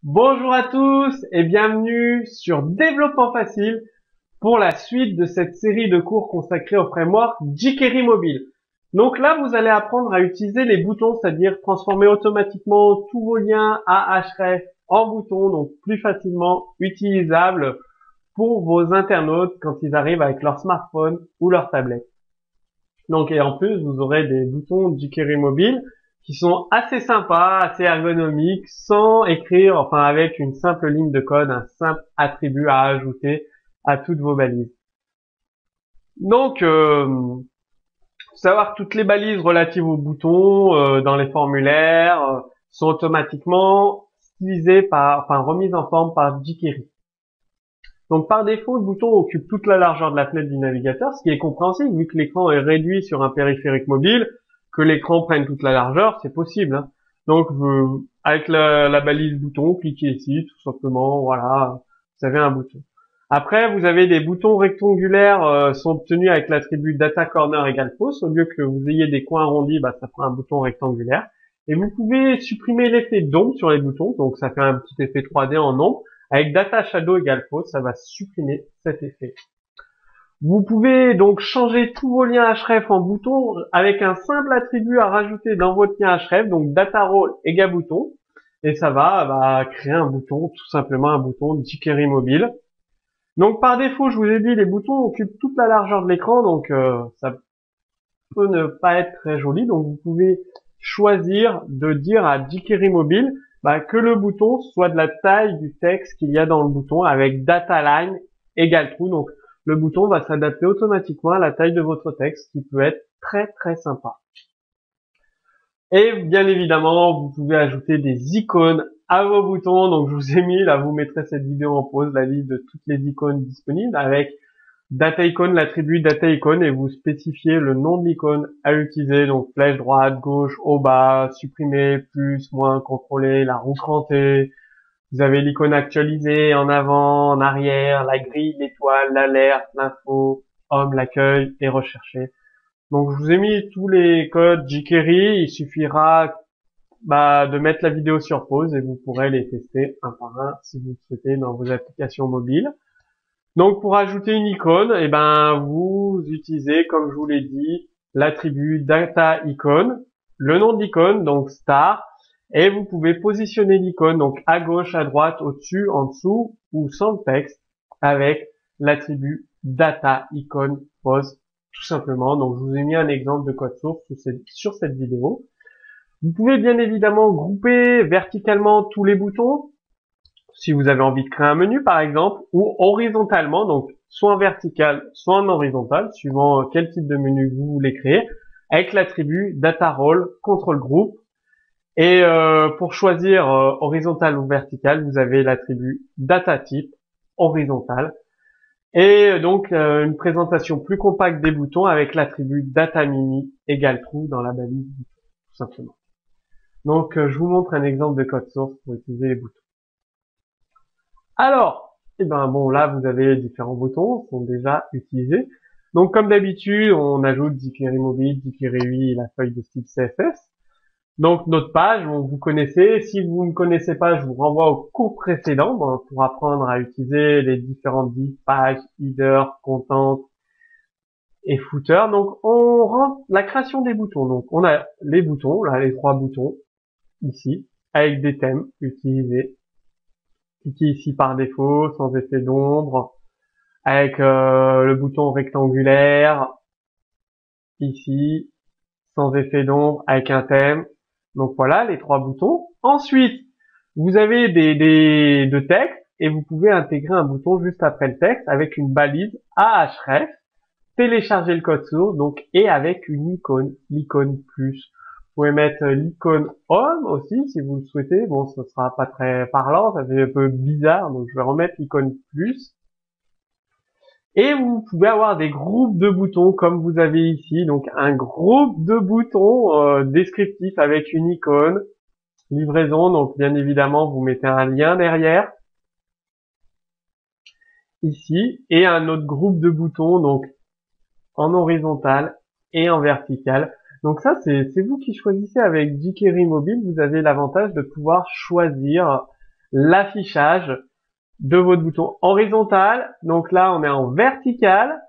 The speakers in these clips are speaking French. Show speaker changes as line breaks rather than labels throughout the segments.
Bonjour à tous et bienvenue sur Développement Facile pour la suite de cette série de cours consacrés au framework jQuery Mobile. Donc là, vous allez apprendre à utiliser les boutons, c'est-à-dire transformer automatiquement tous vos liens à href en boutons, donc plus facilement utilisables pour vos internautes quand ils arrivent avec leur smartphone ou leur tablette. Donc, et en plus, vous aurez des boutons jQuery Mobile qui sont assez sympas, assez ergonomiques, sans écrire, enfin avec une simple ligne de code, un simple attribut à ajouter à toutes vos balises. Donc, savoir que toutes les balises relatives aux boutons dans les formulaires sont automatiquement stylisées remises en forme par jQuery. Donc par défaut, le bouton occupe toute la largeur de la fenêtre du navigateur, ce qui est compréhensible vu que l'écran est réduit sur un périphérique mobile, que l'écran prenne toute la largeur, c'est possible. Hein. Donc avec la balise bouton, cliquez ici, tout simplement, voilà, vous avez un bouton. Après, vous avez des boutons rectangulaires sont obtenus avec l'attribut data corner égale false. Au lieu que vous ayez des coins arrondis, ça fera un bouton rectangulaire. Et vous pouvez supprimer l'effet d'ombre sur les boutons, donc ça fait un petit effet 3D en ombre. Avec data shadow égale false, ça va supprimer cet effet. Vous pouvez donc changer tous vos liens href en boutons avec un simple attribut à rajouter dans votre lien href, donc data role égale bouton, et ça va créer un bouton, tout simplement un bouton jQuery mobile. Donc par défaut, je vous ai dit, les boutons occupent toute la largeur de l'écran, donc ça peut ne pas être très joli. Donc vous pouvez choisir de dire à jQuery mobile que le bouton soit de la taille du texte qu'il y a dans le bouton avec dataLine égale true. Donc le bouton va s'adapter automatiquement à la taille de votre texte, ce qui peut être très très sympa. Et bien évidemment, vous pouvez ajouter des icônes à vos boutons. Donc je vous ai mis, là vous mettrez cette vidéo en pause, la liste de toutes les icônes disponibles avec data icône, l'attribut data icône, et vous spécifiez le nom de l'icône à utiliser, donc flèche droite, gauche, haut, bas, supprimer, plus, moins, contrôler, la roue crantée. Vous avez l'icône actualisée, en avant, en arrière, la grille, l'étoile, l'alerte, l'info, homme, l'accueil et rechercher. Donc je vous ai mis tous les codes jQuery, il suffira de mettre la vidéo sur pause et vous pourrez les tester un par un si vous le souhaitez dans vos applications mobiles. Donc pour ajouter une icône, vous utilisez, comme je vous l'ai dit, l'attribut data icône, le nom de l'icône, donc star, et vous pouvez positionner l'icône donc à gauche, à droite, au-dessus, en dessous ou sans le texte avec l'attribut data icône pose tout simplement. Donc je vous ai mis un exemple de code source sur cette vidéo. Vous pouvez bien évidemment grouper verticalement tous les boutons si vous avez envie de créer un menu par exemple, ou horizontalement, donc soit en vertical, soit en horizontal, suivant quel type de menu vous voulez créer, avec l'attribut data role contrôle groupe. Et pour choisir horizontal ou vertical, vous avez l'attribut data type horizontal. Et donc une présentation plus compacte des boutons avec l'attribut data mini égale true dans la balise bouton, tout simplement. Donc je vous montre un exemple de code source pour utiliser les boutons. Alors, là vous avez différents boutons qui sont déjà utilisés. Donc comme d'habitude, on ajoute jQuery mobile, jQuery UI et la feuille de style CSS. Donc notre page, vous connaissez. Si vous ne connaissez pas, je vous renvoie au cours précédent pour apprendre à utiliser les différentes divs, pages, header, content et footer. Donc on rentre la création des boutons. Donc on a les boutons, là les trois boutons ici, avec des thèmes utilisés. Cliquez ici par défaut, sans effet d'ombre, avec le bouton rectangulaire, ici, sans effet d'ombre, avec un thème. Donc voilà, les trois boutons. Ensuite, vous avez de texte, et vous pouvez intégrer un bouton juste après le texte, avec une balise ahref, télécharger le code source, donc, et avec une icône, l'icône plus. Vous pouvez mettre l'icône home aussi, si vous le souhaitez. Bon, ce sera pas très parlant, ça fait un peu bizarre, donc je vais remettre l'icône plus. Et vous pouvez avoir des groupes de boutons, comme vous avez ici. Donc, un groupe de boutons descriptifs avec une icône, livraison. Donc, bien évidemment, vous mettez un lien derrière, ici. Et un autre groupe de boutons, donc, en horizontal et en vertical. Donc ça, c'est vous qui choisissez avec jQuery Mobile. Vous avez l'avantage de pouvoir choisir l'affichage de votre bouton horizontal. Donc là, on est en vertical.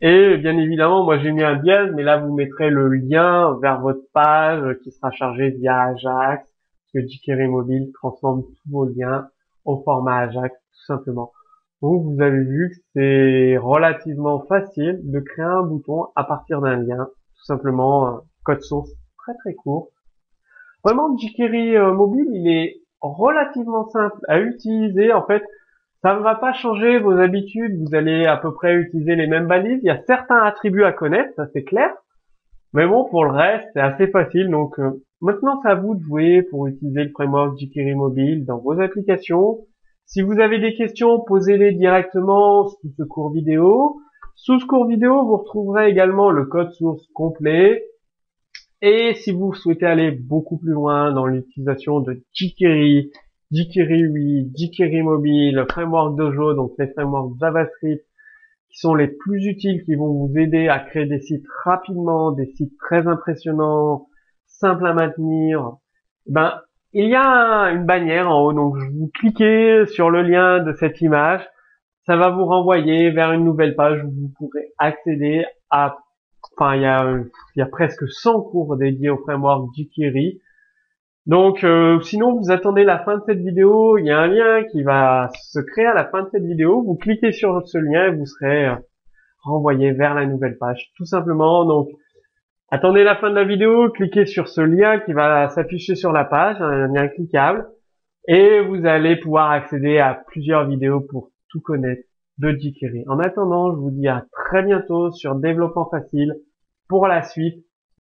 Et bien évidemment, moi j'ai mis un dièse, mais là vous mettrez le lien vers votre page qui sera chargée via Ajax, parce que jQuery Mobile transforme tous vos liens au format Ajax, tout simplement. Donc vous avez vu que c'est relativement facile de créer un bouton à partir d'un lien, tout simplement, code source très très court. Vraiment, jQuery Mobile, il est relativement simple à utiliser. En fait, ça ne va pas changer vos habitudes, vous allez à peu près utiliser les mêmes balises. Il y a certains attributs à connaître, ça c'est clair. Mais bon, pour le reste, c'est assez facile. Donc maintenant, c'est à vous de jouer pour utiliser le framework jQuery Mobile dans vos applications. Si vous avez des questions, posez-les directement sous ce cours vidéo. Sous ce cours vidéo, vous retrouverez également le code source complet. Et si vous souhaitez aller beaucoup plus loin dans l'utilisation de jQuery, jQuery 8, jQuery Mobile, framework Dojo, donc les frameworks JavaScript qui sont les plus utiles, qui vont vous aider à créer des sites rapidement, des sites très impressionnants, simples à maintenir, ben, il y a une bannière en haut, donc vous cliquez sur le lien de cette image, ça va vous renvoyer vers une nouvelle page où vous pourrez accéder à, enfin, il y a presque 100 cours dédiés au framework jQuery. Donc, sinon, vous attendez la fin de cette vidéo. Il y a un lien qui va se créer à la fin de cette vidéo. Vous cliquez sur ce lien et vous serez renvoyé vers la nouvelle page, tout simplement. Donc, attendez la fin de la vidéo, cliquez sur ce lien qui va s'afficher sur la page, un lien cliquable, et vous allez pouvoir accéder à plusieurs vidéos pour tout connaître de jQuery. En attendant, je vous dis à très bientôt sur Développement Facile pour la suite